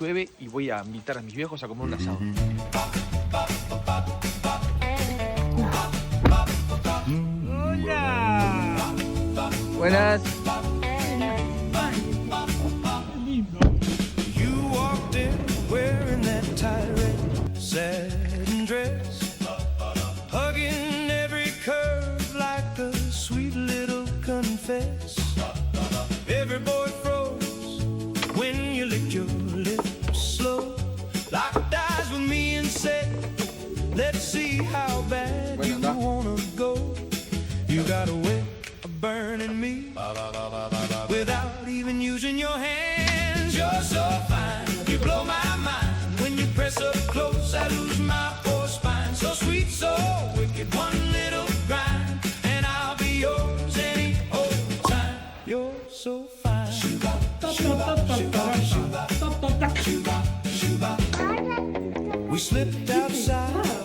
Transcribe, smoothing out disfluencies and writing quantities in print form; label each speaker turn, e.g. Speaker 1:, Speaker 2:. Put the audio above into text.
Speaker 1: llueve y voy a invitar a mis viejos a comer un asado.
Speaker 2: ¡Hola!
Speaker 1: Buenas.
Speaker 3: You walked in wearing that tight red satin dress, hugging every curve like a sweet little confess. Every boy froze when you licked your lips slow, locked eyes with me and said, let's see how bad you wanna go. You got a way of burning me without even using your hands. You're so fine, you blow my mind. When you press up close, I lose my poor spine. So sweet, so wicked, one little grind, and I'll be yours any old time. You're so fine. We slipped outside